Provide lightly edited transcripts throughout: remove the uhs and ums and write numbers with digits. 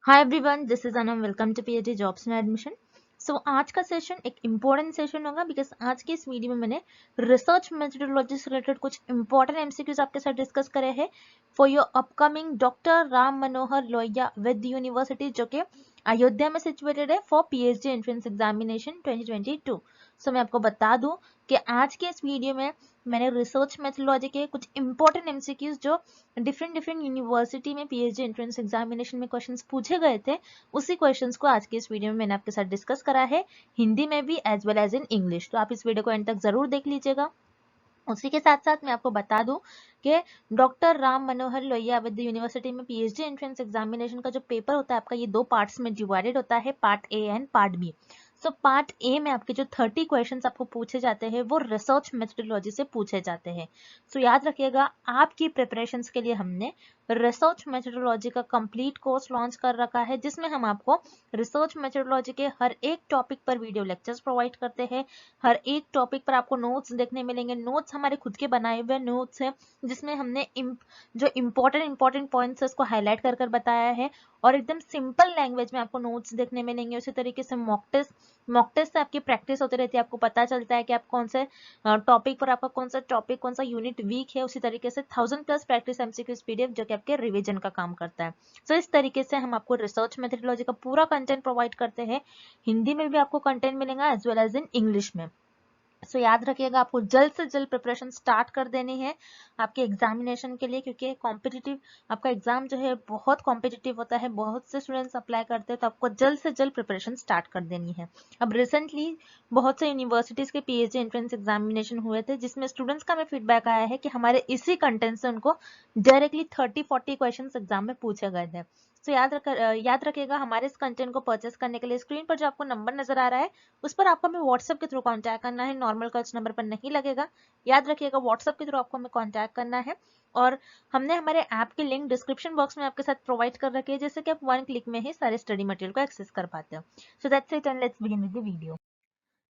Hi everyone, this is Anam. Welcome to PhD jobs में admission. So आज का session एक इम्पोर्टेंट सेशन होगा बिकॉज आज के इस वीडियो में मैंने रिसर्च मेथोडोलॉजी से रिलेटेड कुछ इंपॉर्टेंट एमसीक्यूज आपके साथ डिस्कस करे हैं for your upcoming doctor Ram Manohar Lohia with university, जो कि अयोध्या में सिचुएटेड है, फॉर पीएचडी एंट्रेंस एग्जामिनेशन 2022। सो मैं आपको बता दूं कि आज के इस वीडियो में मैंने रिसर्च मेथोडोलॉजी के कुछ इंपॉर्टेंट एमसीक्यूज जो डिफरेंट यूनिवर्सिटी में पीएचडी एंट्रेंस एग्जामिनेशन में क्वेश्चंस पूछे गए थे, उसी क्वेश्चंस को आज के इस वीडियो में मैंने आपके साथ डिस्कस करा है, हिंदी में भी as well as in English. तो आप इस वीडियो को एंड तक जरूर देख लीजिएगा। उसी के साथ साथ मैं आपको बता दूं कि doctor Ram Manohar Lohia with university में पीएचडी एंट्रेंस एग्जामिनेशन का जो पेपर होता है आपका, ये दो पार्ट्स में डिवाइडेड होता है, part A and part B. So part A में आपके जो 30 क्वेश्चंस आपको पूछे जाते हैं वो रिसर्च मेथोडोलॉजी से पूछे जाते हैं। सो याद रखिएगा, आपकी प्रिपरेशंस के लिए हमने रिसर्च मेथोडोलॉजी का कंप्लीट कोर्स लॉन्च कर रखा है, जिसमें हम आपको रिसर्च मेथोडोलॉजी के हर एक टॉपिक पर वीडियो लेक्चर्स प्रोवाइड करते हैं। हर एक टॉपिक पर आपको नोट्स देखने मिलेंगे। नोट्स हमारे खुद के बनाए हुए नोट्स हैं, जिसमें हमने जो इम्पोर्टेंट पॉइंट्स है उसको हाईलाइट कर बताया है, और एकदम सिंपल लैंग्वेज में आपको नोट्स देखने मिलेंगे। उसी तरीके से मॉक टेस्ट से आपकी प्रैक्टिस होती रहती है, आपको पता चलता है कि आप कौन से टॉपिक पर आपका कौन सा यूनिट वीक है। उसी तरीके से 1000+ प्रैक्टिस एमसीक्यूज पीडीएफ जो कि आपके रिवीजन का काम करता है। सो इस तरीके से हम आपको रिसर्च मेथोडोलॉजी का पूरा कंटेंट प्रोवाइड करते हैं। हिंदी में भी आपको कंटेंट मिलेगा as well as in English में। सो याद रखिएगा, आपको जल्द से जल्द प्रिपरेशन स्टार्ट कर देनी है आपके एग्जामिनेशन के लिए, क्योंकि कॉम्पिटिटिव आपका एग्जाम जो है बहुत कॉम्पिटिटिव होता है, बहुत से स्टूडेंट्स अप्लाई करते हैं, तो आपको जल्द से जल्द प्रिपरेशन स्टार्ट कर देनी है। अब रिसेंटली बहुत से यूनिवर्सिटीज के पीएचडी एंट्रेंस एग्जामिनेशन हुए थे, जिसमें स्टूडेंट्स का हमें फीडबैक आया है कि हमारे इसी कंटेंट से उनको डायरेक्टली 30-40 क्वेश्चन एग्जाम में पूछे गए थे। तो याद रखिएगा, हमारे इस कंटेंट को परचेस करने के लिए स्क्रीन पर जो आपको नंबर नजर आ रहा है उस पर आपको हमें व्हाट्सएप के थ्रू कांटेक्ट करना है। नॉर्मल कॉल्स नंबर पर नहीं लगेगा, याद रखिएगा, व्हाट्सएप के थ्रू आपको हमें कांटेक्ट करना है। और हमने हमारे ऐप की लिंक डिस्क्रिप्शन बॉक्स में आपके साथ प्रोवाइड कर रखी है, जैसे कि आप 1 क्लिक में ही सारे स्टडी मटेरियल को एक्सेस कर पाते हो। So that's it and let's begin with the video.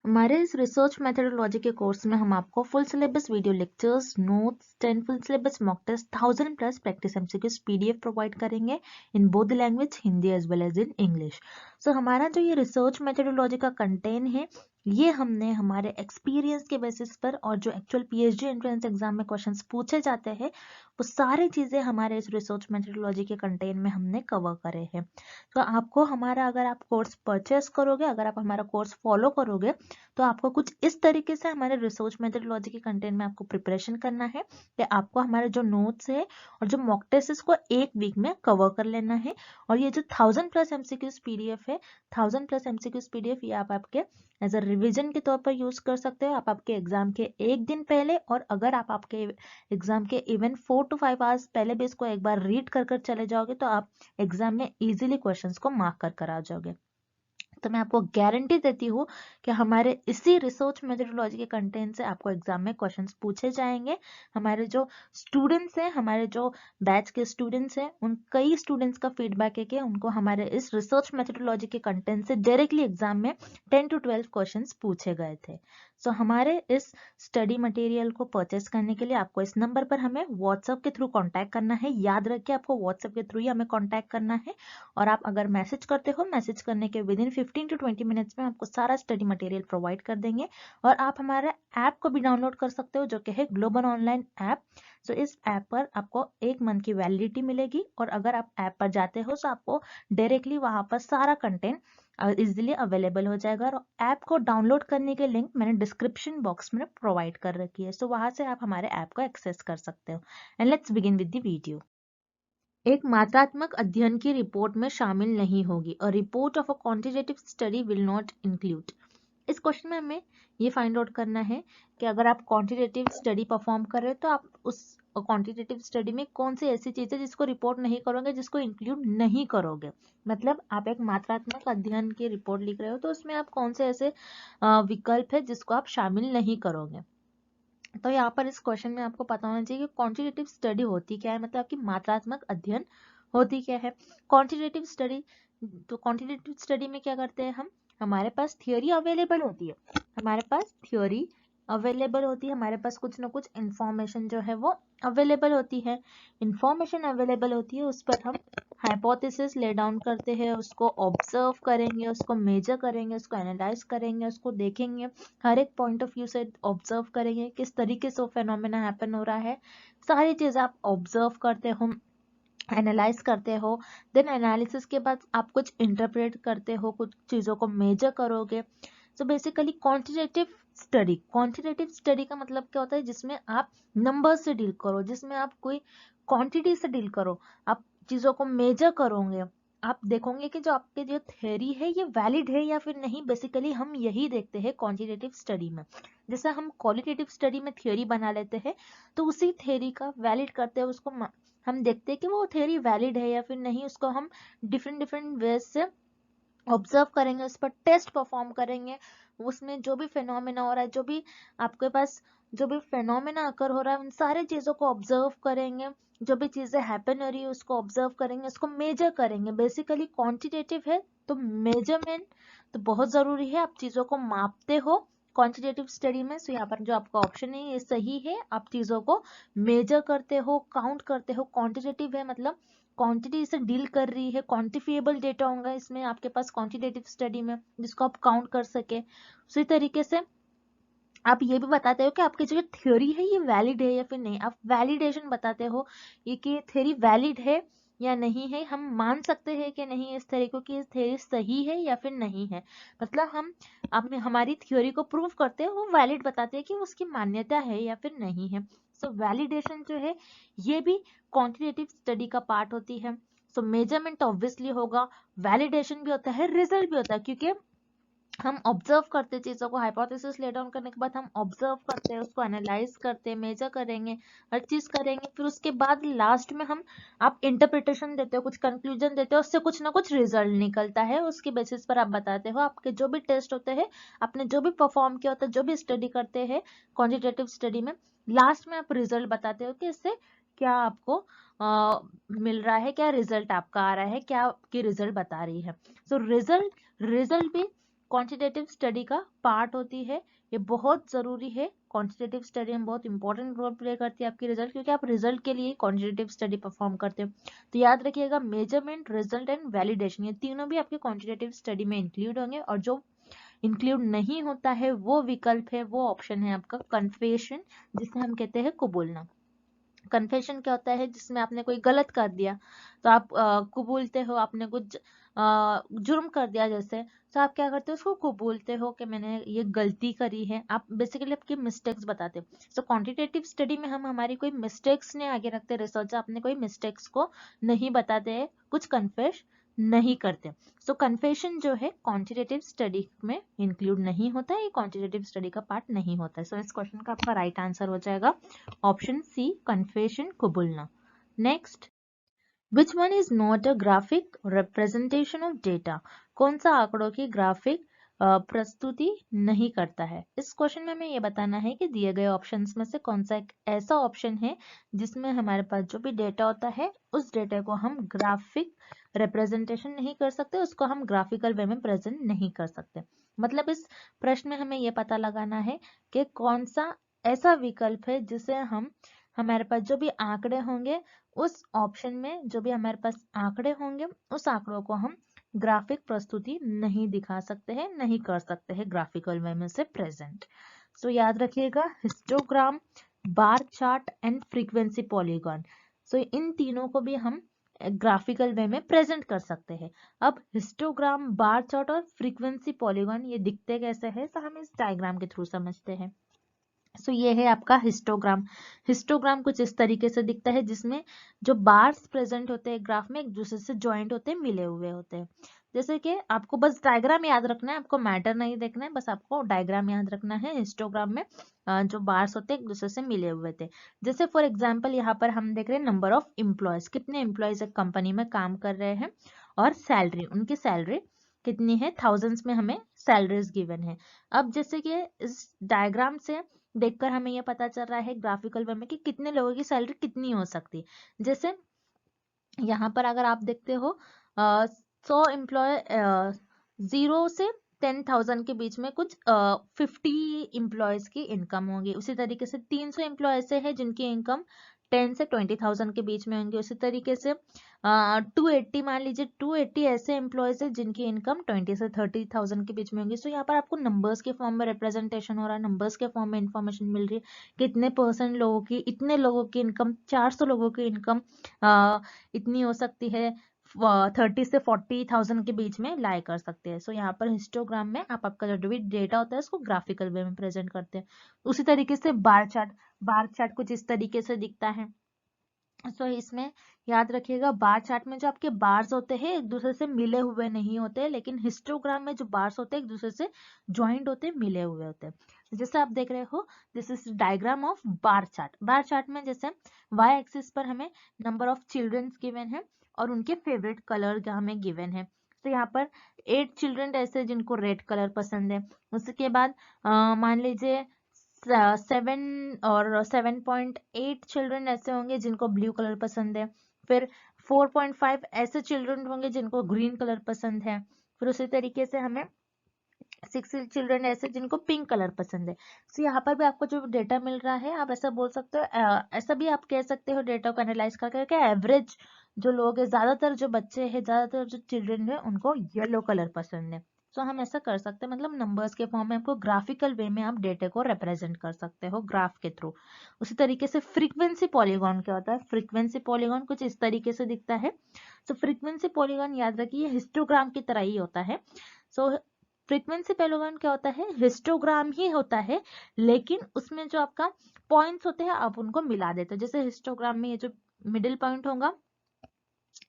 हमारे इस रिसर्च मेथोडोलॉजी के कोर्स में हम आपको full syllabus video lectures, notes, 10 full syllabus mock test, 1000+ practice MCQs PDF provide करेंगे in both language, Hindi as well as in English. So हमारा जो ये रिसर्च मेथोडोलॉजी का कंटेंट है, ये हमने हमारे एक्सपीरियंस के बेसिस पर और जो एक्चुअल पीएचडी एंट्रेंस एग्जाम में क्वेश्चंस पूछे जाते हैं, वो सारी चीजें हमारे इस रिसर्च मेथोडोलॉजी के कंटेंट में हमने कवर करे हैं। तो आपको हमारा, अगर आप कोर्स परचेस करोगे, अगर आप हमारा कोर्स फॉलो करोगे, तो आपको कुछ इस तरीके से हमारे रिसर्च मेथोडोलॉजी के कंटेंट में आपको प्रिपरेशन करना है कि आपको हमारे जो नोट्स है और जो मॉक टेस्ट इसको एक वीक में कवर कर लेना है। और ये जो 1000+ एमसीक्यूज पीडीएफ है, 1000+ एमसीक्यूज पीडीएफ, ये आप आपके एज अ रिविजन के तौर पर यूज कर सकते हो। आप आपके एग्जाम के एक दिन पहले, और अगर आप आपके एग्जाम के इवन 4 to 5 आवर्स पहले भी इसको एक बार रीड कर चले जाओगे, तो आप एग्जाम में इजीली क्वेश्चंस को मार्क कर आ जाओगे। तो मैं आपको गारंटी देती हूँ कि हमारे इसी रिसर्च मेथोडोलॉजी के कंटेंट से आपको एग्जाम में क्वेश्चंस पूछे जाएंगे। हमारे जो स्टूडेंट्स हैं, हमारे जो बैच के स्टूडेंट्स हैं, उन कई स्टूडेंट्स का फीडबैक है कि उनको हमारे इस रिसर्च मेथोडोलॉजी के कंटेंट से डायरेक्टली एग्जाम में 10 to 12 क्वेश्चंस पूछे गए थे। सो हमारे इस स्टडी मटेरियल को परचेस करने के लिए आपको इस नंबर पर हमें व्हाट्सएप के थ्रू कॉन्टैक्ट करना है। याद रखिए, आपको व्हाट्सएप के थ्रू ही हमें कॉन्टैक्ट करना है। और आप अगर मैसेज करते हो, मैसेज करने के विदिन 15 to 20 मिनट्स में आपको सारा स्टडी मटेरियल प्रोवाइड कर देंगे। और आप हमारे ऐप को भी डाउनलोड कर सकते हो, जो कि है ग्लोबल ऑनलाइन ऐप। सो इस ऐप पर आपको 1 मंथ की वैलिडिटी मिलेगी, और अगर आप ऐप पर जाते हो तो आपको डायरेक्टली वहां पर सारा कंटेंट इजिली अवेलेबल हो जाएगा। और ऐप को डाउनलोड करने के लिंक मैंने डिस्क्रिप्शन बॉक्स में प्रोवाइड कर रखी है, सो वहां से आप हमारे ऐप को एक्सेस कर सकते हो। And let's begin with the video. एक मात्रात्मक अध्ययन की रिपोर्ट में शामिल नहीं होगी। A report of a quantitative study will not include. इस क्वेश्चन में हमें ये फाइंड आउट करना है कि अगर आप क्वांटिटेटिव स्टडी परफॉर्म कर रहे हो, तो आप उस क्वांटिटेटिव स्टडी में कौन सी ऐसी चीज है जिसको रिपोर्ट नहीं करोगे, जिसको इंक्लूड नहीं करोगे। मतलब आप एक मात्रात्मक अध्ययन की रिपोर्ट लिख रहे हो, तो उसमें आप कौन से ऐसे विकल्प है जिसको आप शामिल नहीं करोगे। तो यहाँ पर इस क्वेश्चन में आपको पता होना चाहिए कि क्वांटिटेटिव स्टडी होती क्या है, मतलब आपकी मात्रात्मक अध्ययन होती क्या है। क्वांटिटेटिव स्टडी, तो क्वांटिटेटिव स्टडी में क्या करते हैं हम, हमारे पास थियोरी अवेलेबल होती है, हमारे पास थियोरी अवेलेबल होती है, हमारे पास कुछ ना कुछ इंफॉर्मेशन जो है वो अवेलेबल होती है। इंफॉर्मेशन अवेलेबल होती है, उस पर हम हाइपोथेसिस ले डाउन करते हैं, उसको ऑब्जर्व करेंगे, उसको मेजर करेंगे, उसको एनालाइज करेंगे, उसको देखेंगे, हर एक पॉइंट ऑफ व्यू से ऑब्जर्व करेंगे किस तरीके से वो फेनोमेना हैपन हो रहा है। सारी चीजें आप ऑब्जर्व करते हो, एनालाइज करते हो, देन एनालिसिस के बाद आप कुछ इंटरप्रेट करते हो, कुछ चीज़ों को मेजर करोगे। सो बेसिकली क्वांटिटेटिव स्टडी का मतलब क्या होता है, जिसमें आप नंबर्स से डील करो, जिसमें आप कोई क्वांटिटी से डील करो, आप चीज़ों को मेजर करोगे, आप देखोगे कि जो आपके जो थ्योरी है ये वैलिड है या फिर नहीं। बेसिकली हम यही देखते हैं क्वांटिटेटिव स्टडी में। जैसे हम क्वालिटेटिव स्टडी में थ्योरी बना लेते हैं, तो उसी थ्योरी का वैलिड करते हैं, उसको हम देखते हैं कि वो थ्योरी वैलिड है या फिर नहीं। उसको हम डिफरेंट डिफरेंट वेज से ऑब्जर्व करेंगे, उस पर टेस्ट परफॉर्म करेंगे, उसमें जो भी फेनोमेना हो रहा है, जो भी आपके पास जो भी फेनोमेना अकर हो रहा है, उन सारे चीजों को ऑब्जर्व करेंगे, जो भी चीजें हैपन हो रही है उसको ऑब्जर्व करेंगे, उसको मेजर करेंगे। बेसिकली क्वांटिटेटिव है तो मेजरमेंट तो बहुत जरूरी है, आप चीजों को मापते हो क्वांटिटेटिव स्टडी में। सो यहाँ पर जो आपका ऑप्शन है ये सही है, आप चीजों को मेजर करते हो, काउंट करते हो। क्वांटिटेटिव है मतलब क्वांटिटी से डील कर रही है, क्वांटिफिएबल डेटा होगा इसमें आपके पास क्वांटिटेटिव स्टडी में, जिसको आप काउंट कर सके। उसी तरीके से आप ये भी बताते हो कि आपकी जो थ्योरी है ये वैलिड है या फिर नहीं, आप वैलिडेशन बताते हो, ये कि थ्योरी वैलिड है या नहीं है, हम मान सकते हैं कि नहीं इस तरीके की थ्योरी सही है या फिर नहीं है। मतलब हम अपने हमारी थ्योरी को प्रूव करते हैं, वो वैलिड बताते हैं कि उसकी मान्यता है या फिर नहीं है। सो वैलिडेशन जो है ये भी क्वांटिटेटिव स्टडी का पार्ट होती है। सो मेजरमेंट ऑब्वियसली होगा, वैलिडेशन भी होता है, रिजल्ट भी होता है, क्योंकि हम ऑब्जर्व करते हैं चीजों को, हाइपोथेसिस ले डाउन करने के बाद हम ऑब्जर्व करते हैं, उसको एनालाइज करते हैं, मेजर करेंगे, हर चीज करेंगे, फिर उसके बाद लास्ट में हम आप इंटरप्रिटेशन देते हो, कुछ कंक्लूजन देते हो, उससे कुछ ना कुछ रिजल्ट निकलता है, उसके बेसिस पर आप बताते हो आपके जो भी टेस्ट होते हैं, आपने जो भी परफॉर्म किया होता है, जो भी स्टडी करते हैं क्वांटिटेटिव स्टडी में, लास्ट में आप रिजल्ट बताते हो कि इससे क्या आपको मिल रहा है, क्या रिजल्ट आपका आ रहा है, क्या आपकी रिजल्ट बता रही है। सो रिजल्ट भी क्वांटिटेटिव स्टडी का पार्ट होती है, ये बहुत जरूरी है। क्वांटिटेटिव स्टडी में बहुत इंपॉर्टेंट रोल प्ले करती है आपकी रिजल्ट, क्योंकि आप रिजल्ट के लिए क्वांटिटेटिव स्टडी परफॉर्म करते हो। तो याद रखिएगा, मेजरमेंट, रिजल्ट एंड वैलिडेशन, ये तीनों भी आपके क्वांटिटेटिव स्टडी में इंक्लूड होंगे। और जो इंक्लूड नहीं होता है वो विकल्प है, वो ऑप्शन है आपका कन्फेशन, जिसे हम कहते हैं कबूलना। कन्फेशन क्या होता है, जिसमें आपने कोई गलत कर दिया तो आप कबूलते हो, आपने कुछ जुर्म कर दिया जैसे, तो आप क्या करते हो, उसको कबूलते हो कि मैंने ये गलती करी है, आप बेसिकली आपकी मिस्टेक्स बताते हो। सो क्वांटिटेटिव स्टडी में हम हमारी कोई मिस्टेक्स ने आगे रखते, रिसर्च आपने कोई मिस्टेक्स को नहीं बताते, कुछ कन्फेस नहीं करते। सो कन्फेशन जो है क्वांटिटेटिव स्टडी में इंक्लूड नहीं होता है, ये क्वांटिटेटिव स्टडी का पार्ट नहीं होता है। सो इस क्वेश्चन का आपका राइट आंसर हो जाएगा ऑप्शन सी, कन्फेशन, कबूलना। Next, which one is not a graphic representation of data? कौन सा आंकड़ों की ग्राफिक प्रस्तुति नहीं करता है? इस क्वेश्चन में हमें ये बताना है कि दिए गए ऑप्शंस में से कौन सा एक ऐसा ऑप्शन है जिसमें हमारे पास जो भी डेटा होता है उस डेटा को हम ग्राफिक रिप्रेजेंटेशन नहीं कर सकते, उसको हम ग्राफिकल वे में प्रेजेंट नहीं कर सकते। मतलब इस प्रश्न में हमें ये पता लगाना है कि कौन सा ऐसा विकल्प है जिसे हम, हमारे पास जो भी आंकड़े होंगे उस ऑप्शन में जो भी हमारे पास आंकड़े होंगे उस आंकड़ों को हम ग्राफिक प्रस्तुति नहीं दिखा सकते हैं, नहीं कर सकते हैं ग्राफिकल वे में से प्रेजेंट। सो याद रखिएगा, histogram, bar chart and frequency polygon. So इन तीनों को भी हम ग्राफिकल वे में प्रेजेंट कर सकते हैं। अब हिस्टोग्राम, बार चार्ट और फ्रीक्वेंसी पॉलीगॉन ये दिखते कैसे हैं, तो हम इस डायग्राम के थ्रू समझते हैं। सो ये है आपका हिस्टोग्राम। हिस्टोग्राम कुछ इस तरीके से दिखता है, जिसमें जो बार्स प्रेजेंट होते हैं ग्राफ में एक दूसरे से ज्वाइंट होते हैं, मिले हुए होते हैं। जैसे कि आपको बस डायग्राम याद रखना है, आपको मैटर नहीं देखना है, बस आपको डायग्राम याद रखना है। हिस्टोग्राम में जो बार्स होते हैं एक दूसरे से मिले हुए थे। जैसे फॉर एग्जाम्पल यहाँ पर हम देख रहे हैं नंबर ऑफ एम्प्लॉयज, कितने एम्प्लॉयज एक कंपनी में काम कर रहे हैं, और सैलरी, उनकी सैलरी कितनी है, थाउजेंड्स में हमें सैलरीज गिवन है। अब जैसे कि इस डायग्राम से देखकर हमें यह पता चल रहा है ग्राफिकल वे में कि कितने लोगों की सैलरी कितनी हो सकती है। जैसे यहाँ पर अगर आप देखते हो 100 एम्प्लॉय, 0 से 10,000 के बीच में कुछ 50 एम्प्लॉयज की इनकम होगी। उसी तरीके से 300 एम्प्लॉय ऐसे हैं जिनकी इनकम 10 से 20,000 के बीच में होंगे। उसी तरीके से 280 मान लीजिए 280 ऐसे एम्प्लॉयज हैं जिनकी इनकम 20 से 30,000 के बीच में होंगी। सो यहाँ पर आपको नंबर्स के फॉर्म में रिप्रेजेंटेशन हो रहा है, नंबर्स के फॉर्म में इंफॉर्मेशन मिल रही है कि इतने परसेंट लोगों की, इतने लोगों की इनकम, 400 लोगों की इनकम इतनी हो सकती है, 30 से 40,000 के बीच में लाई कर सकते हैं। सो यहाँ पर हिस्टोग्राम में आप आपका जो भी डेटा होता है उसको ग्राफिकल वे में प्रेजेंट करते हैं। उसी तरीके से बार चार्ट कुछ इस तरीके से दिखता है। सो इसमें याद रखिएगा, बार चार्ट में जो आपके बार्स होते हैं एक दूसरे से मिले हुए नहीं होते, लेकिन हिस्टोग्राम में जो बार्स होते हैं एक दूसरे से ज्वाइंट होते हैं, मिले हुए होते हैं। जैसे आप देख रहे हो, this is diagram of bar chart. Bar chart में जैसे वाई एक्सिस पर हमें नंबर ऑफ चिल्ड्रंस गिवन है और उनके फेवरेट कलर हमें गिवन है। तो यहाँ पर 8 चिल्ड्रन ऐसे जिनको रेड कलर पसंद है। उसके बाद मान लीजिए 7 और 7.8 चिल्ड्रन ऐसे होंगे जिनको ब्लू कलर पसंद है। फिर 4.5 ऐसे चिल्ड्रन होंगे जिनको ग्रीन कलर पसंद है। फिर उसी तरीके से हमें 6 चिल्ड्रन ऐसे जिनको पिंक कलर पसंद है। सो यहाँ पर भी आपको जो डेटा मिल रहा है, आप ऐसा बोल सकते हो, ऐसा भी आप कह सकते हो डेटा को एनालाइज करके एवरेज जो लोग है, ज्यादातर जो बच्चे हैं, ज्यादातर जो चिल्ड्रन है, उनको येलो कलर पसंद है। तो हम ऐसा कर सकते हैं, मतलब नंबर्स के फॉर्म में आपको ग्राफिकल वे में आप डेटा को रिप्रेजेंट कर सकते हो ग्राफ के थ्रू। उसी तरीके से फ्रीक्वेंसी पॉलीगॉन क्या होता है? फ्रीक्वेंसी पॉलीगॉन कुछ इस तरीके से दिखता है। सो फ्रीक्वेंसी पॉलीगॉन याद रखिए हिस्टोग्राम की तरह ही होता है। सो फ्रीक्वेंसी पॉलीगॉन क्या होता है? हिस्टोग्राम ही होता है, लेकिन उसमें जो आपका पॉइंट्स होते हैं आप उनको मिला देते हो। जैसे हिस्टोग्राम में ये जो मिडिल पॉइंट होगा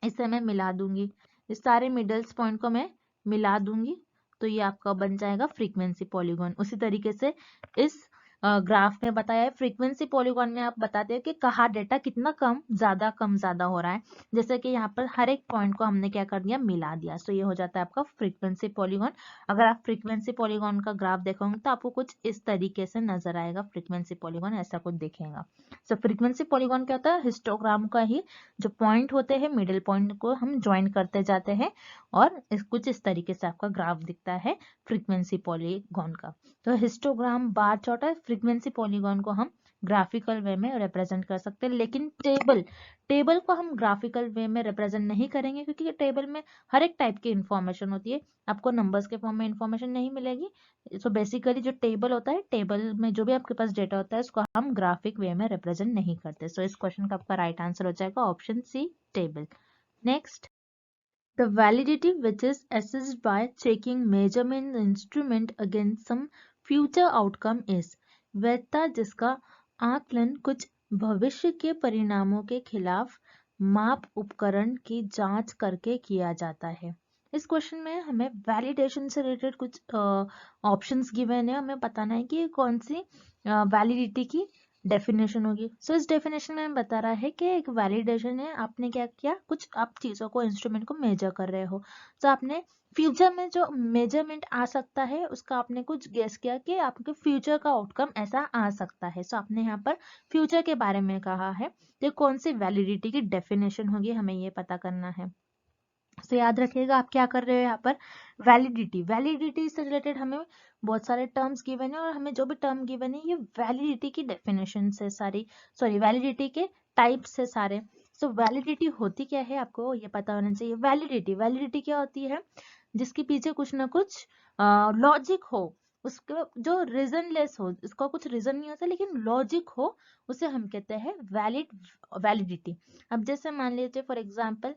इसे मैं मिला दूंगी, इस सारे मिडल्स पॉइंट को मैं मिला दूंगी, तो ये आपका बन जाएगा फ्रीक्वेंसी पॉलीगॉन। उसी तरीके से इस ग्राफ में बताया है, फ्रीक्वेंसी पॉलीगॉन में आप बताते हो कि कहाँ डेटा कितना कम ज्यादा हो रहा है। जैसे कि यहाँ पर हर एक पॉइंट को हमने क्या कर दिया, मिला दिया। सो ये हो जाता है आपका फ्रीक्वेंसी पॉलीगॉन। अगर आप फ्रीक्वेंसी पॉलीगॉन का ग्राफ देखोगे तो आपको कुछ इस तरीके से नजर आएगा, फ्रीक्वेंसी पॉलीगॉन ऐसा कुछ दिखेगा। सो फ्रीक्वेंसी पॉलीगॉन क्या होता है? हिस्टोग्राम का ही जो पॉइंट होते हैं, मिडिल पॉइंट को हम ज्वाइन करते जाते हैं और कुछ इस तरीके से आपका ग्राफ दिखता है फ्रीक्वेंसी पॉलीगॉन का। तो हिस्टोग्राम, बार चार्ट और फ्रीक्वेंसी पॉलीगॉन को हम ग्राफिकल वे में रिप्रेजेंट कर सकते हैं, लेकिन टेबल को हम ग्राफिकल वे में रिप्रेजेंट नहीं करेंगे, क्योंकि टेबल में हर एक टाइप की इंफॉर्मेशन होती है, आपको नंबर्स के फॉर्म में इंफॉर्मेशन नहीं मिलेगी। सो बेसिकली जो टेबल होता है, टेबल में जो भी आपके पास डेटा होता है उसको हम ग्राफिक वे में रिप्रेजेंट नहीं करते। सो इस क्वेश्चन का आपका राइट आंसर हो जाएगा option C, table. Next, the validity which is assessed by checking measurement instrument against some future outcome is, वैधता जिसका आकलन कुछ भविष्य के परिणामों के खिलाफ माप उपकरण की जांच करके किया जाता है। इस क्वेश्चन में हमें वैलिडेशन से रिलेटेड कुछ ऑप्शंस गिवन है, हमें बताना है कि कौन सी वैलिडिटी की डेफिनेशन होगी। सो इस डेफिनेशन में हमें बता रहा है कि एक वैलिडेशन है, आपने क्या किया, कुछ आप चीजों को, इंस्ट्रूमेंट को मेजर कर रहे हो, तो आपने फ्यूचर में जो मेजरमेंट आ सकता है उसका आपने कुछ गेस किया कि आपके फ्यूचर का आउटकम ऐसा आ सकता है। सो आपने यहाँ पर फ्यूचर के बारे में कहा है, तो कौन सी वैलिडिटी की डेफिनेशन होगी हमें ये पता करना है। तो याद रखिएगा आप क्या कर रहे हो यहाँ पर, वैलिडिटी से रिलेटेड हमें बहुत सारे टर्म्स गिवन है, और हमें जो भी टर्म गिवन है ये वैलिडिटी की डेफिनेशन से सारी, सॉरी वैलिडिटी के टाइप से सारे। सो वैलिडिटी होती क्या है आपको ये पता होना चाहिए। वैलिडिटी क्या होती है? जिसके पीछे कुछ ना कुछ लॉजिक हो, उसका जो रीजनलेस हो, इसका कुछ रीजन नहीं होता लेकिन लॉजिक हो, उसे हम कहते हैं वैलिडिटी। अब जैसे मान लीजिए फॉर एग्जाम्पल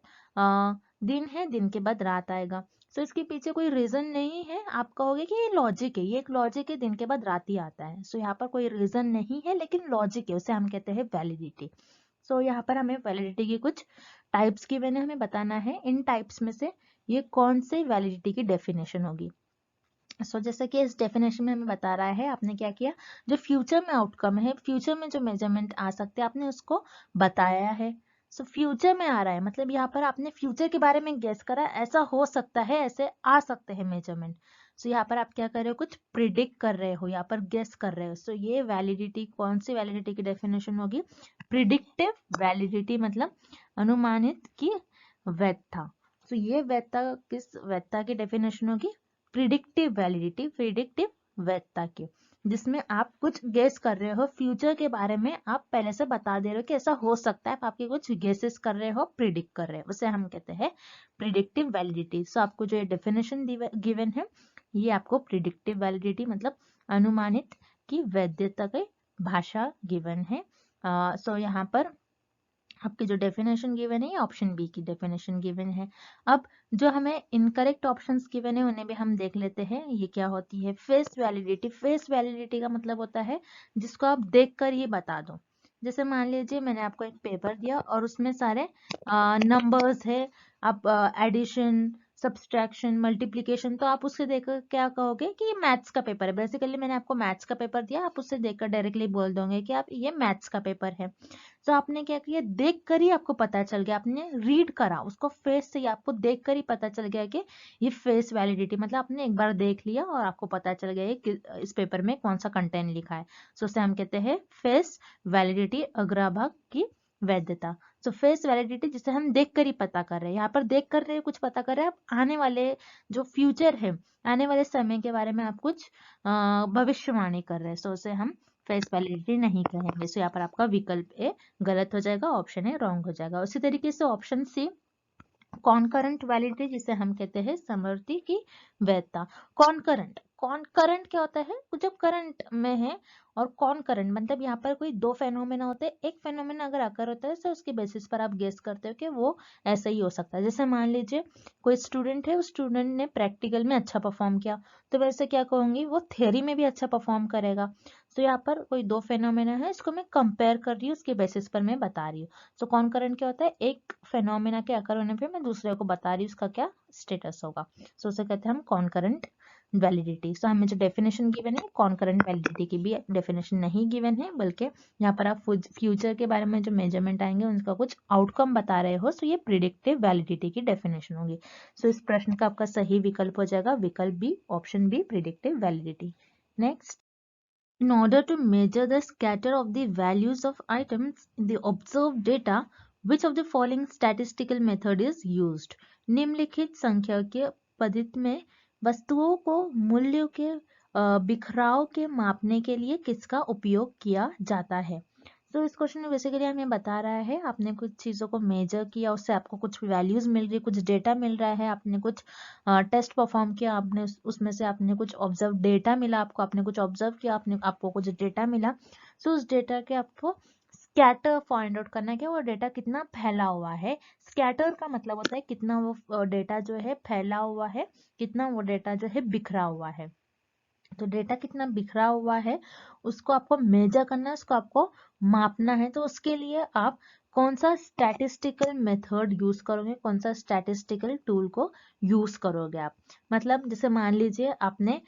दिन है, दिन के बाद रात आएगा, तो इसके पीछे कोई रीजन नहीं है, आप कहोगे कि ये लॉजिक है, ये एक लॉजिक है, दिन के बाद रात ही आता है। सो यहाँ पर कोई रीजन नहीं है लेकिन लॉजिक है, उसे हम कहते हैं वैलिडिटी। सो यहाँ पर हमें वैलिडिटी की कुछ टाइप्स की मैंने हमें बताना है, इन टाइप्स में से ये कौन से वैलिडिटी की डेफिनेशन होगी। सो जैसे कि इस डेफिनेशन में हमें बता रहा है, आपने क्या किया, जो फ्यूचर में आउटकम है, फ्यूचर में जो मेजरमेंट आ सकते हैं आपने उसको बताया है। सो फ्यूचर में आ रहा है मतलब यहाँ पर आपने फ्यूचर के बारे में गेस करा, ऐसा हो सकता है, ऐसे आ सकते हैं मेजरमेंट। सो यहाँ पर आप क्या कर रहे हो, कुछ प्रिडिक्ट कर रहे हो, यहाँ पर गेस कर रहे हो। सो ये वैलिडिटी, कौन सी वैलिडिटी की डेफिनेशन होगी, प्रिडिक्टिव वैलिडिटी, मतलब अनुमानित की वैधता। तो ये वैधता किस वैधता की डेफिनेशन होगी, प्रिडिक्टिव वैलिडिटी, प्रिडिक्टिव वैधता की, जिसमें आप कुछ गेस कर रहे हो फ्यूचर के बारे में, आप पहले से बता दे रहे हो कि ऐसा हो सकता है, आप आपके कुछ गेसेस कर रहे हो, प्रिडिक्ट कर रहे हो, उसे हम कहते हैं प्रिडिक्टिव वैलिडिटी। सो आपको जो डेफिनेशन गिवन है, ये आपको प्रिडिक्टिव वैलिडिटी मतलब अनुमानित की वैधता की भाषा गिवन है। सो यहाँ पर आपके जो डेफिनेशन गिवन है, ऑप्शन बी की डेफिनेशन गिवन है। अब जो हमें इनकरेक्ट ऑप्शंस गिवन है उन्हें भी हम देख लेते हैं, ये क्या होती है। फेस वैलिडिटी, फेस वैलिडिटी का मतलब होता है जिसको आप देखकर ही बता दो। जैसे मान लीजिए मैंने आपको एक पेपर दिया और उसमें सारे नंबर्स है, आप एडिशन, सब्सट्रैक्शन, मल्टीप्लिकेशन, तो आप उससे देखकर क्या कहोगे कि ये मैथ्स का पेपर है। बेसिकली मैंने आपको मैथ्स का पेपर दिया, आप उससे देखकर डायरेक्टली बोल दोगे कि आप ये मैथ्स का पेपर है। तो आपने क्या किया, देख कर ही आपको पता चल गया, आपने रीड करा उसको फेस से ही, आपको देख कर ही पता चल गया कि ये फेस वैलिडिटी मतलब आपने एक बार देख लिया और आपको पता चल गया कि इस पेपर में कौन सा कंटेंट लिखा है। सो उसे हम कहते हैं फेस वैलिडिटी, अग्रभाग की वैधता। सो फेस वैलिडिटी जिसे हम देख कर ही पता कर रहे हैं, यहाँ पर देख कर रहे हैं, कुछ पता कर रहे हैं, आप आने वाले जो फ्यूचर है, आने वाले समय के बारे में आप कुछ भविष्यवाणी कर रहे हैं। सो उसे हम फेस वैलिडिटी नहीं कहेंगे। सो यहाँ पर आपका विकल्प ए गलत हो जाएगा, ऑप्शन ए रॉन्ग हो जाएगा। उसी तरीके से ऑप्शन सी कॉनकरेंट वैलिडिटी, जिसे हम कहते हैं समवर्ती की वैधता। कॉनकरेंट, कॉनकरेंट क्या होता है, जब करंट में है, और कॉनकरेंट मतलब यहाँ पर कोई दो फेनोमेना होते हैं, एक फेनोमेना अगर अकर होता है तो उसके बेसिस पर आप गेस करते हो कि वो ऐसा ही हो सकता है। जैसे मान लीजिए कोई स्टूडेंट है, उस स्टूडेंट ने प्रैक्टिकल में अच्छा परफॉर्म किया, तो वैसे क्या कहूंगी, वो थ्योरी में भी अच्छा परफॉर्म करेगा। तो यहाँ पर कोई दो फेनोमेना है, इसको मैं कंपेयर कर रही हूँ, उसके बेसिस पर मैं बता रही हूँ। सो कॉनकरेंट क्या होता है, एक फेनोमेना के अकर होने पे मैं दूसरे को बता रही हूँ उसका क्या स्टेटस होगा। सो उसे कहते हैं हम कॉनकरेंट वैलिडिटी। सो हमें जो डेफिनेशन गिवन है, कॉनकरेंट वैलिडिटी की भी डेफिनेशन नहीं गिवन है, बल्कि यहाँ पर आप फ्यूचर के बारे में जो मेजरमेंट आएंगे उनका कुछ आउटकम बता रहे हो। सो ये प्रिडिक्टिव वैलिडिटी की डेफिनेशन होगी। सो इस प्रश्न का आपका सही विकल्प हो जाएगा विकल्प बी, option B, predictive validity. Next, in order to measure the scatter of the values of items in the observed data, which of the following statistical method is used? निम्नलिखित सांख्यिकीय पद्धति में वस्तुओं को मूल्यों के बिखराव के मापने के लिए किसका उपयोग किया जाता है। तो इस क्वेश्चन में बेसिकली हमें बता रहा है, आपने कुछ चीज़ों को मेजर किया, उससे आपको कुछ वैल्यूज मिल रही है, कुछ डेटा मिल रहा है, आपने कुछ टेस्ट परफॉर्म किया, आपने उसमें से आपने कुछ ऑब्जर्व डेटा मिला, आपने कुछ ऑब्जर्व किया, आपको कुछ डेटा मिला। सो उस डेटा के आपको स्कैटर फाइंड आउट करना है कि वो डेटा कितना फैला हुआ है। स्कैटर का मतलब होता है कितना वो डेटा जो है फैला हुआ है, कितना वो डेटा जो है बिखरा हुआ है। तो डेटा कितना बिखरा हुआ है उसको आपको मेजर करना है, उसको आपको मापना है। तो उसके लिए आप कौन सा स्टैटिस्टिकल मेथड यूज करोगे, कौन सा स्टैटिस्टिकल टूल को यूज करोगे आप। मतलब जैसे मान लीजिए आपने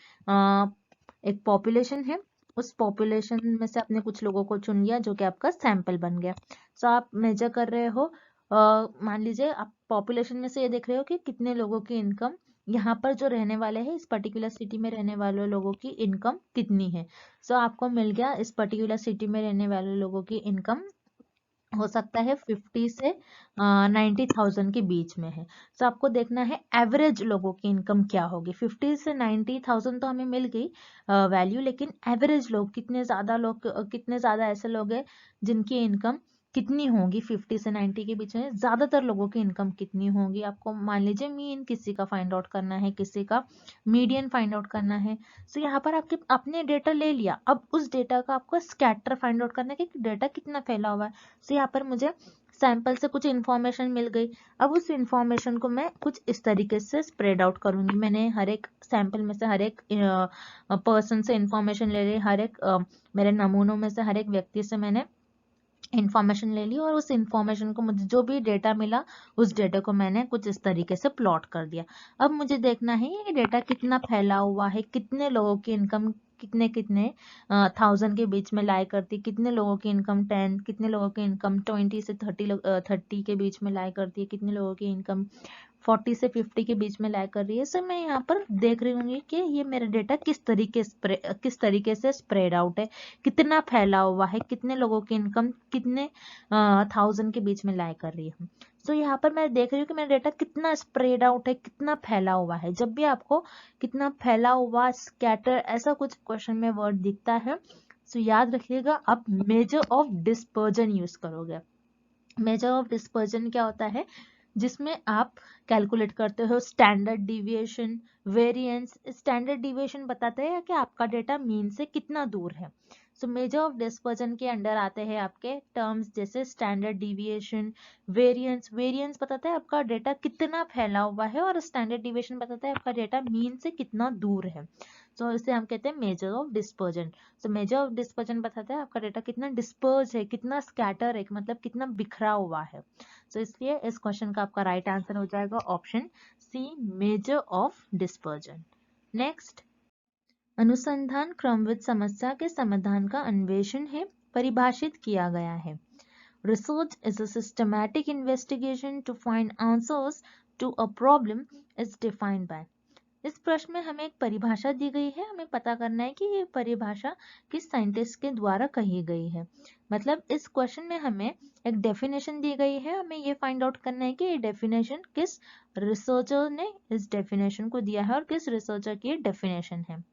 एक पॉपुलेशन है, उस पॉपुलेशन में से आपने कुछ लोगों को चुन लिया जो कि आपका सैंपल बन गया। सो आप मेजर कर रहे हो, मान लीजिए आप पॉपुलेशन में से ये देख रहे हो कि कितने लोगों की इनकम, यहाँ पर जो रहने वाले हैं इस पर्टिकुलर सिटी में रहने वाले लोगों की इनकम कितनी है। सो आपको मिल गया इस पर्टिकुलर सिटी में रहने वाले लोगों की इनकम हो सकता है 50 से 90,000 के बीच में है। सो आपको देखना है एवरेज लोगों की इनकम क्या होगी। 50 से 90,000 तो हमें मिल गई वैल्यू, लेकिन एवरेज लोग कितने ज्यादा ऐसे लोग हैं जिनकी इनकम कितनी होगी 50 से 90 के बीच में, ज्यादातर लोगों की इनकम कितनी होगी। आपको मान लीजिए मीन किसी का फाइंड आउट करना है, किसी का मीडियन फाइंड आउट करना है। सो यहाँ पर आपने डेटा ले लिया, अब उस डेटा का आपको स्कैटर फाइंड आउट करना है कि डेटा कितना फैला हुआ है। सो यहाँ पर मुझे सैंपल से कुछ इन्फॉर्मेशन मिल गई, अब उस इन्फॉर्मेशन को मैं कुछ इस तरीके से स्प्रेड आउट करूंगी। मैंने हर एक सैंपल में से हर एक पर्सन से इन्फॉर्मेशन ले ली, हर एक मेरे नमूनों में से हर एक व्यक्ति से मैंने इन्फॉर्मेशन ले ली, और उस इन्फॉर्मेशन को मुझे जो भी डेटा मिला उस डेटा को मैंने कुछ इस तरीके से प्लॉट कर दिया। अब मुझे देखना है ये डेटा कितना फैला हुआ है, कितने लोगों की इनकम कितने कितने 1000 के बीच में लाई करती, कितने लोगों की इनकम 10, कितने लोगों की इनकम 20 से 30 के बीच में लाई करती है, कितने लोगों की इनकम 40 से 50 के बीच में लाई कर रही है। सो मैं यहाँ पर देख रही हूँ कि ये मेरा डेटा किस तरीके से स्प्रेड आउट है, कितना फैला हुआ है, कितने लोगों की इनकम कितने 1000 के बीच में लाई कर रही है। सो यहाँ पर मैं देख रही हूँ कि मेरा डेटा कितना स्प्रेड आउट है, कितना फैला हुआ है। जब भी आपको कितना फैला हुआ, स्कैटर, ऐसा कुछ क्वेश्चन में वर्ड दिखता है, सो याद रखिएगा आप मेजर ऑफ डिस्पर्जन यूज करोगे। मेजर ऑफ डिस्पर्जन क्या होता है, जिसमें आप कैलकुलेट करते हो standard deviation, variance. Standard deviation बताते हैं कि आपका डेटा मीन से कितना दूर है। सो मेजर ऑफ डिस्पर्जन के अंडर आते हैं आपके टर्म्स जैसे स्टैंडर्ड डिविएशन, वेरिएंस। वेरिएंस बताता है आपका डेटा कितना फैला हुआ है, और स्टैंडर्ड डिविएशन बताता है आपका डेटा मीन से कितना दूर है। सो इसे हम कहते हैं major of dispersion. So major of dispersion बताता है आपका डेटा कितना डिस्पर्ज है, कितना स्कैटर है, मतलब कितना बिखरा हुआ है। सो इसलिए इस क्वेश्चन का आपका राइट आंसर हो जाएगा option C, measure of dispersion. Next, अनुसंधान क्रमविध समस्या के समाधान का अन्वेषण है, परिभाषित किया गया है। Research is a systematic investigation to find answers to a problem is defined by। इस प्रश्न में हमें एक परिभाषा दी गई है, हमें पता करना है कि ये परिभाषा किस साइंटिस्ट के द्वारा कही गई है। मतलब इस क्वेश्चन में हमें एक डेफिनेशन दी गई है, हमें ये फाइंड आउट करना है कि ये डेफिनेशन किस रिसर्चर ने इस डेफिनेशन को दिया है और किस रिसर्चर की डेफिनेशन है।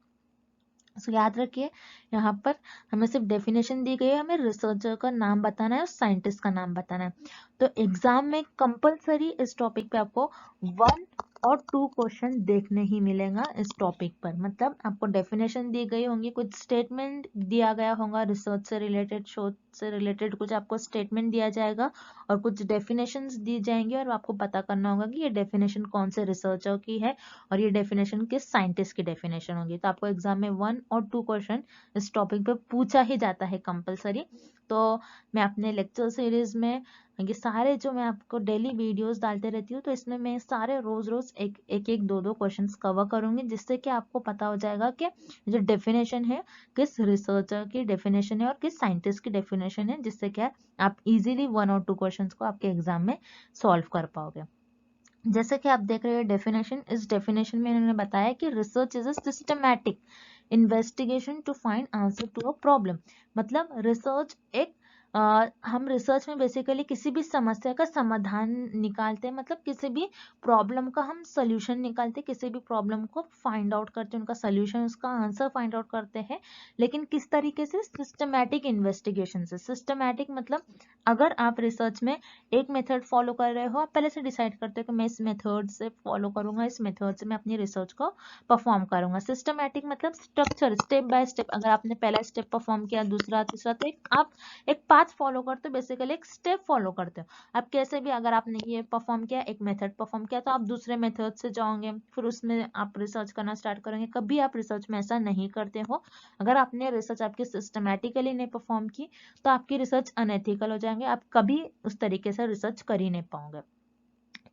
सो याद रखिए यहाँ पर हमें सिर्फ डेफिनेशन दी गई है, हमें रिसर्चर का नाम बताना है और साइंटिस्ट का नाम बताना है। तो एग्जाम में कंपलसरी इस टॉपिक पे आपको 1 और 2 क्वेश्चन देखने ही मिलेगा इस टॉपिक पर। मतलब आपको डेफिनेशन दी गई होंगी, कुछ स्टेटमेंट दिया गया होगा रिसर्च से रिलेटेड, शोध से रिलेटेड कुछ आपको स्टेटमेंट दिया जाएगा और कुछ डेफिनेशंस दी जाएंगी, और आपको पता करना होगा कि ये डेफिनेशन कौन से रिसर्चर की है और ये डेफिनेशन किस साइंटिस्ट की डेफिनेशन होगी। तो आपको एग्जाम में 1 और 2 क्वेश्चन इस टॉपिक पे पूछा ही जाता है कंपलसरी। तो मैं अपने लेक्चर सीरीज में ये सारे जो मैं आपको डेली वीडियोस डालते रहती हूँ, तो इसमें मैं सारे रोज रोज एक 2 क्वेश्चंस कवर करूंगी, जिससे कि आपको पता हो जाएगा कि जो डेफिनेशन है किस रिसर्चर की डेफिनेशन है और किस साइंटिस्ट की डेफिनेशन है, जिससे क्या आप इजीली 1 और 2 क्वेश्चंस को आपके एग्जाम में सॉल्व कर पाओगे। जैसे कि आप देख रहे हो डेफिनेशन, इस डेफिनेशन में इन्होंने बताया कि research is a systematic investigation to find answer to a problem. मतलब रिसर्च एक हम रिसर्च में बेसिकली किसी भी समस्या का समाधान निकालते हैं, मतलब किसी भी प्रॉब्लम का हम सोल्यूशन निकालते हैं, किसी भी प्रॉब्लम को फाइंड आउट करते हैं, उनका सोल्यूशन, उसका आंसर फाइंड आउट करते हैं। लेकिन किस तरीके से? सिस्टमैटिक इन्वेस्टिगेशन से। सिस्टमैटिक मतलब अगर आप रिसर्च में एक मेथड फॉलो कर रहे हो, आप पहले से डिसाइड करते हो कि मैं इस मेथड से फॉलो करूंगा, इस मेथड से मैं अपनी रिसर्च को परफॉर्म करूंगा। सिस्टमैटिक मतलब स्ट्रक्चर, स्टेप बाय स्टेप। अगर आपने पहला स्टेप परफॉर्म किया, दूसरा, तीसरा, तो आप एक पाथ फॉलो करते हो, बेसिकली एक स्टेप फॉलो करते हो। आप कैसे भी, अगर आपने ये परफॉर्म किया, एक मेथड परफॉर्म किया, तो आप दूसरे मेथड से जाओगे, फिर उसमें आप रिसर्च करना स्टार्ट करेंगे। कभी आप रिसर्च में ऐसा नहीं करते हो। अगर आपने रिसर्च आपकी सिस्टमैटिकली नहीं परफॉर्म की, तो आपकी रिसर्च अनएथिकल हो जाएंगे, आप कभी उस तरीके से रिसर्च कर ही नहीं पाओगे।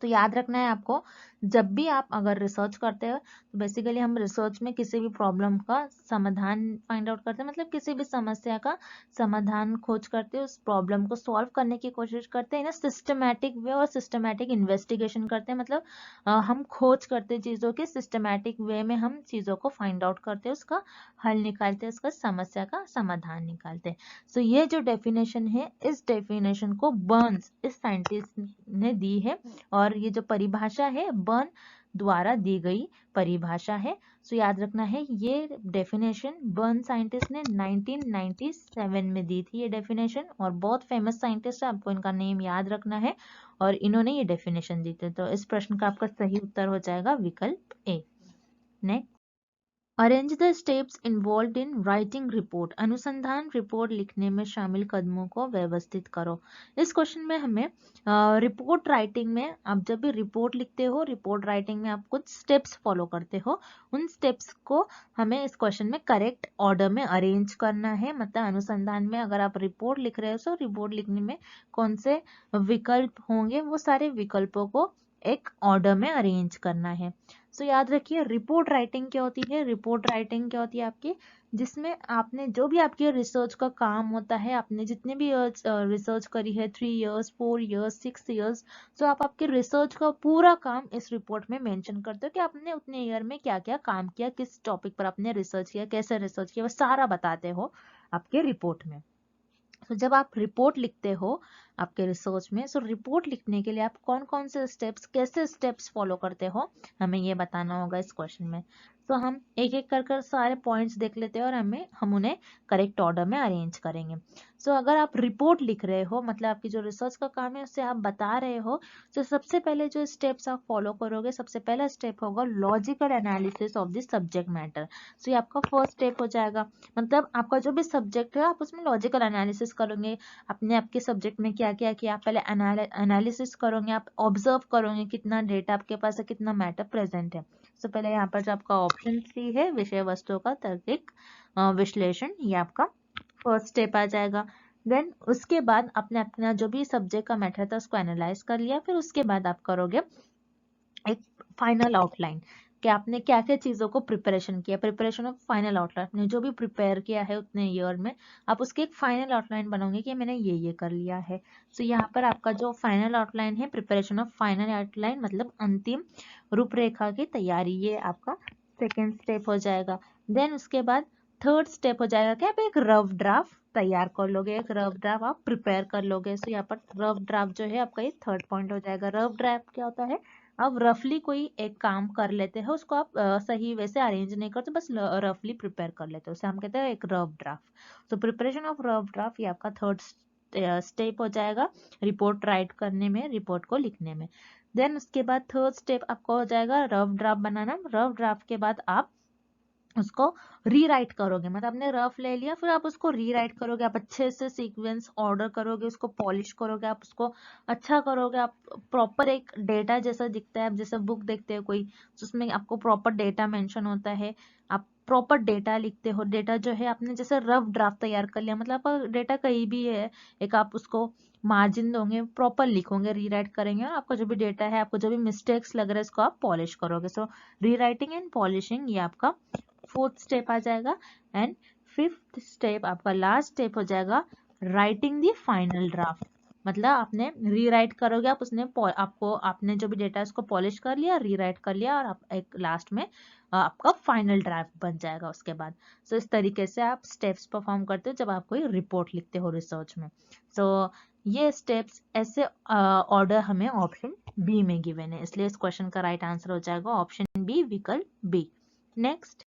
तो याद रखना है आपको, जब भी आप अगर रिसर्च करते हो, तो बेसिकली हम रिसर्च में किसी भी प्रॉब्लम का समाधान फाइंड आउट करते हैं, मतलब किसी भी समस्या का समाधान खोज करते हैं, उस प्रॉब्लम को सॉल्व करने की कोशिश करते हैं ना, सिस्टमैटिक वे और सिस्टमैटिक इन्वेस्टिगेशन करते हैं। मतलब हम खोज करते हैं चीज़ों के, सिस्टमैटिक वे में हम चीज़ों को फाइंड आउट करते हैं, उसका हल निकालते हैं, उसका समस्या का समाधान निकालते हैं। सो ये जो डेफिनेशन है, इस डेफिनेशन को बर्न्स, इस साइंटिस्ट ने दी है, और ये जो परिभाषा है बर्न द्वारा दी गई परिभाषा है। सो याद रखना है, ये डेफिनेशन बर्न साइंटिस्ट ने 1997 में दी थी ये डेफिनेशन, और बहुत फेमस साइंटिस्ट है, आपको इनका नेम याद रखना है, और इन्होंने ये डेफिनेशन दी थी। तो इस प्रश्न का आपका सही उत्तर हो जाएगा विकल्प A. Next, arrange the steps involve in writing report. अनुसंधान रिपोर्ट लिखने में शामिल कदमों को व्यवस्थित करो। इस क्वेश्चन में हमें रिपोर्ट राइटिंग में, आप जब भी रिपोर्ट लिखते हो, रिपोर्ट राइटिंग में आप कुछ स्टेप्स फॉलो करते हो, उन स्टेप्स को हमें इस क्वेश्चन में करेक्ट ऑर्डर में अरेंज करना है। मतलब अनुसंधान में अगर आप रिपोर्ट लिख रहे हो, तो रिपोर्ट लिखने में कौन से विकल्प होंगे, वो सारे विकल्पों को एक ऑर्डर में अरेंज करना है। सो याद रखिए, रिपोर्ट राइटिंग क्या होती है? रिपोर्ट राइटिंग क्या होती है आपकी, जिसमें आपने जो भी आपके रिसर्च का काम होता है, आपने जितने भी रिसर्च करी है, 3 इयर्स, 4 इयर्स, 6 इयर्स, तो आप आपके रिसर्च का पूरा काम इस रिपोर्ट में मेंशन करते हो कि आपने उतने ईयर में क्या क्या काम किया, किस टॉपिक पर आपने रिसर्च किया, कैसे रिसर्च किया, वो सारा बताते हो आपके रिपोर्ट में। तो जब आप रिपोर्ट लिखते हो आपके रिसर्च में, सो रिपोर्ट लिखने के लिए आप कौन कौन से स्टेप्स, कैसे स्टेप्स फॉलो करते हो, हमें ये बताना होगा इस क्वेश्चन में। तो हम एक एक कर सारे पॉइंट्स देख लेते हैं और हम उन्हें करेक्ट ऑर्डर में अरेंज करेंगे। सो अगर आप रिपोर्ट लिख रहे हो, मतलब आपकी जो रिसर्च का काम है उससे आप बता रहे हो, तो सबसे पहले जो स्टेप्स आप फॉलो करोगे, सबसे पहला स्टेप होगा logical analysis of the subject matter. So ये आपका फर्स्ट स्टेप हो जाएगा। मतलब आपका जो भी सब्जेक्ट है आप उसमें लॉजिकल एनालिसिस करोगे, अपने आपके सब्जेक्ट में क्या क्या किया, आप पहले एनालिसिस करोगे, आप ऑब्जर्व करोगे कितना डेटा आपके पास है, कितना मैटर प्रेजेंट है। तो पहले यहाँ पर जो आपका ऑप्शन सी है, विषय वस्तु का तार्किक विश्लेषण, ये आपका फर्स्ट स्टेप आ जाएगा। देन उसके बाद आपने अपना जो भी सब्जेक्ट का मैटर था उसको एनालाइज कर लिया, फिर उसके बाद आप करोगे एक फाइनल आउटलाइन कि आपने क्या क्या चीज़ों को प्रिपरेशन किया, प्रिपरेशन ऑफ फाइनल आउटलाइन, आपने जो भी प्रिपेयर किया है उतने ईयर में आप उसकी एक फाइनल आउटलाइन बनाओगे कि मैंने ये कर लिया है। सो यहाँ पर आपका जो फाइनल आउटलाइन है, प्रिपरेशन ऑफ फाइनल आउटलाइन मतलब अंतिम रूपरेखा की तैयारी, ये आपका सेकेंड स्टेप हो जाएगा। देन उसके बाद थर्ड स्टेप हो जाएगा कि आप एक रफ ड्राफ्ट तैयार कर लोगे, एक रफ ड्राफ्ट आप प्रिपेयर कर लोगे। सो यहाँ पर रफ ड्राफ्ट जो है आपका ये थर्ड पॉइंट हो जाएगा। रफ ड्राफ्ट क्या होता है, आप रफली कोई एक काम कर लेते हैं, उसको आप सही वैसे अरेंज नहीं करते, बस रफली प्रिपेयर कर लेते हो, उसे हम कहते हैं एक रफ ड्राफ्ट। तो प्रिपरेशन ऑफ रफ ड्राफ्ट ये आपका थर्ड स्टेप हो जाएगा रिपोर्ट राइट करने में, रिपोर्ट को लिखने में। देन उसके बाद थर्ड स्टेप आपका हो जाएगा रफ ड्राफ्ट बनाना। रफ ड्राफ्ट के बाद आप उसको रीराइट करोगे, मतलब आपने रफ ले लिया फिर आप उसको रीराइट करोगे, आप अच्छे से सीक्वेंस ऑर्डर करोगे, उसको पॉलिश करोगे, आप उसको अच्छा करोगे, आप प्रॉपर एक डेटा जैसा दिखता है, आप जैसे बुक देखते हो कोई, उसमें आपको प्रॉपर डेटा मेंशन होता है, आप प्रॉपर डेटा लिखते हो। डेटा जो है आपने जैसे रफ ड्राफ्ट तैयार कर लिया, मतलब आपका डेटा कहीं भी है, एक आप उसको मार्जिन दोगे, प्रॉपर लिखोगे, रीराइट करेंगे और आपका जो भी डेटा है, आपको जो भी मिस्टेक्स लग रहा है उसको आप पॉलिश करोगे। सो रीराइटिंग एंड पॉलिशिंग ये आपका फोर्थ स्टेप आ जाएगा। एंड फिफ्थ स्टेप आपका लास्ट स्टेप हो जाएगा राइटिंग द फाइनल ड्राफ्ट, मतलब आपने रीराइट करोगे, आप उसने आपको आपने जो भी डेटा है उसको पॉलिश कर लिया, रीराइट कर लिया और आप एक लास्ट में आपका फाइनल ड्राफ्ट बन जाएगा उसके बाद। सो इस तरीके से आप स्टेप्स परफॉर्म करते हो जब आप कोई रिपोर्ट लिखते हो रिसर्च में। सो ये स्टेप्स ऐसे ऑर्डर हमें ऑप्शन बी में गिवन है, इसलिए इस क्वेश्चन का राइट आंसर हो जाएगा ऑप्शन बी, विकल्प बी। Next,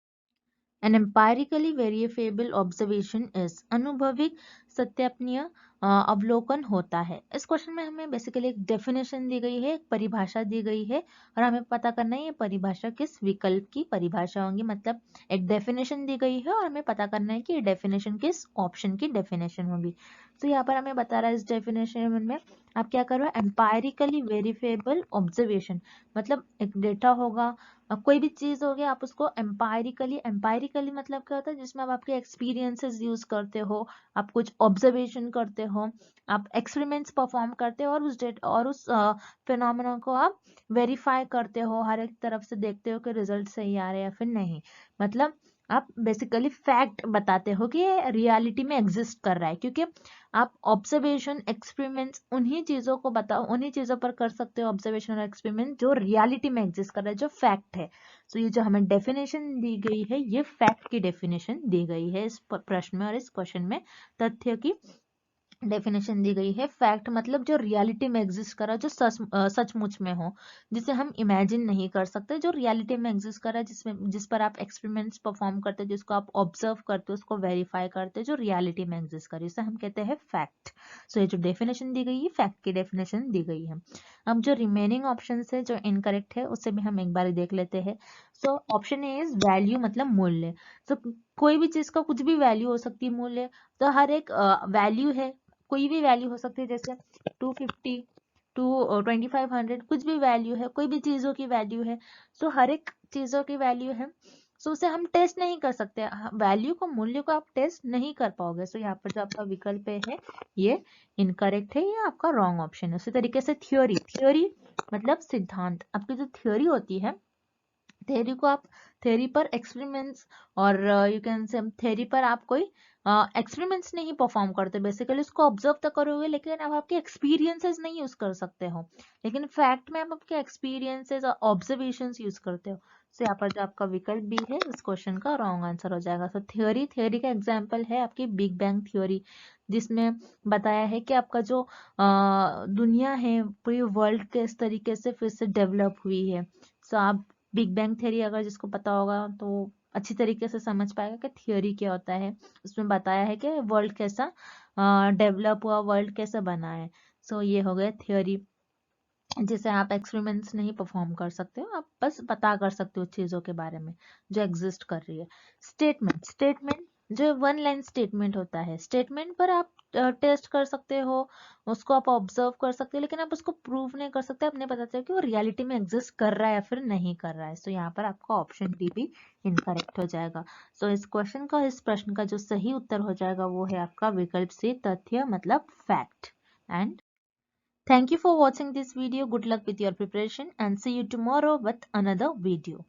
An empirically verifiable observation is अनुभविक सत्यापनीय अवलोकन होता है। इस क्वेश्चन में हमें बेसिकली एक डेफिनेशन दी गई है, एक परिभाषा दी गई है और हमें पता करना है ये परिभाषा किस विकल्प की परिभाषा होगी। मतलब एक डेफिनेशन दी गई है और हमें पता करना है कि ये डेफिनेशन किस ऑप्शन की डेफिनेशन होगी। तो यहाँ पर हमें बता रहा है इस डेफिनेशन में आप क्या करो, एम्पायरिकली वेरीफेबल ऑब्जर्वेशन, मतलब एक डेटा होगा, कोई भी चीज हो गया, आप उसको एम्पायरिकली मतलब क्या होता है, जिसमें आप आपके एक्सपीरियंसेस यूज करते हो, आप कुछ ऑब्जर्वेशन करते हो, आप एक्सपेरिमेंट्स परफॉर्म करते हो और उस फिनोमेना को आप वेरीफाई करते हो, हर एक तरफ से देखते हो कि रिजल्ट सही आ रहे हैं या फिर नहीं। मतलब आप बेसिकली फैक्ट बताते हो कि ये रियलिटी में एग्जिस्ट कर रहा है, क्योंकि आप ऑब्जर्वेशन एक्सपेरिमेंट्स उन्हीं चीजों को बताओ, उन्हीं चीजों पर कर सकते हो ऑब्जर्वेशन और एक्सपेरिमेंट जो रियलिटी में एग्जिस्ट कर रहा है, जो फैक्ट है। तो ये जो हमें डेफिनेशन दी गई है ये फैक्ट की डेफिनेशन दी गई है इस प्रश्न में और इस क्वेश्चन में तथ्य की डेफिनेशन दी गई है। फैक्ट मतलब जो रियलिटी में एग्जिस्ट कर रहा है, जो सचमुच में हो, जिसे हम इमेजिन नहीं कर सकते, जो रियलिटी में एग्जिस्ट कर रहा है, जिस पर आप एक्सपेरिमेंट्स परफॉर्म करते हो, जिसको आप ऑब्जर्व करते हो, उसको वेरीफाई करते हो, जो रियलिटी में एग्जिस्ट कर रही है, इसे हम कहते हैं फैक्ट। सो ये जो डेफिनेशन दी गई है फैक्ट की डेफिनेशन दी गई है। अब जो रिमेनिंग ऑप्शन है जो इनकरेक्ट है उसे भी हम एक बार देख लेते हैं। So option A is value, मतलब मूल्य। तो कोई भी चीज का कुछ भी वैल्यू हो सकती है, मूल्य तो हर एक वैल्यू है, कोई भी वैल्यू हो सकती है, जैसे 250 टू 2500, कुछ भी वैल्यू है, कोई भी चीजों की वैल्यू है। सो हर एक चीजों की वैल्यू है, सो उसे हम टेस्ट नहीं कर सकते, वैल्यू को, मूल्य को आप टेस्ट नहीं कर पाओगे। सो यहाँ पर जो आपका विकल्प है ये इनकरेक्ट है, ये आपका रॉन्ग ऑप्शन है। उसी तरीके से थ्योरी, थ्योरी मतलब सिद्धांत, आपकी जो थ्योरी होती है थ्योरी को आप थ्योरी पर एक्सपेरिमेंट्स और यू कैन से थ्योरी पर आप कोई एक्सपेरिमेंट्स नहीं परफॉर्म करते, बेसिकली उसको ऑब्जर्व तो करोगे लेकिन आप आपके एक्सपीरियंसेस नहीं यूज कर सकते हो, लेकिन फैक्ट में आप आपके एक्सपीरियंसेस और ऑब्जर्वेशंस यूज करते हो। सो यहाँ पर जो आपका विकल्प बी है इस क्वेश्चन का रॉन्ग आंसर हो जाएगा। सो थ्योरी थ्योरी का एग्जाम्पल है आपकी बिग बैंग थ्योरी, जिसमें बताया है कि आपका जो दुनिया है पूरी वर्ल्ड के इस तरीके से फिर से डेवलप हुई है। सो आप बिग बैंग थ्योरी अगर जिसको पता होगा तो अच्छी तरीके से समझ पाएगा कि थ्योरी क्या होता है। उसमें बताया है कि वर्ल्ड कैसा डेवलप हुआ, वर्ल्ड कैसा बना है। सो ये हो गया थ्योरी, जिसे आप एक्सपेरिमेंट्स नहीं परफॉर्म कर सकते हो, आप बस पता कर सकते हो चीज़ों के बारे में जो एग्जिस्ट कर रही है। स्टेटमेंट स्टेटमेंट जो वन लाइन स्टेटमेंट होता है, स्टेटमेंट पर आप टेस्ट कर सकते हो, उसको आप ऑब्जर्व कर सकते हो, लेकिन आप उसको प्रूव नहीं कर सकते, आपने पता चला कि वो रियलिटी में एग्जिस्ट कर रहा है या फिर नहीं कर रहा है। सो यहाँ पर आपका ऑप्शन डी भी इनकरेक्ट हो जाएगा। सो इस क्वेश्चन का, इस प्रश्न का जो सही उत्तर हो जाएगा वो है आपका विकल्प से, तथ्य मतलब fact. And thank you for watching this video. Good luck with your preparation and see you tomorrow with another video.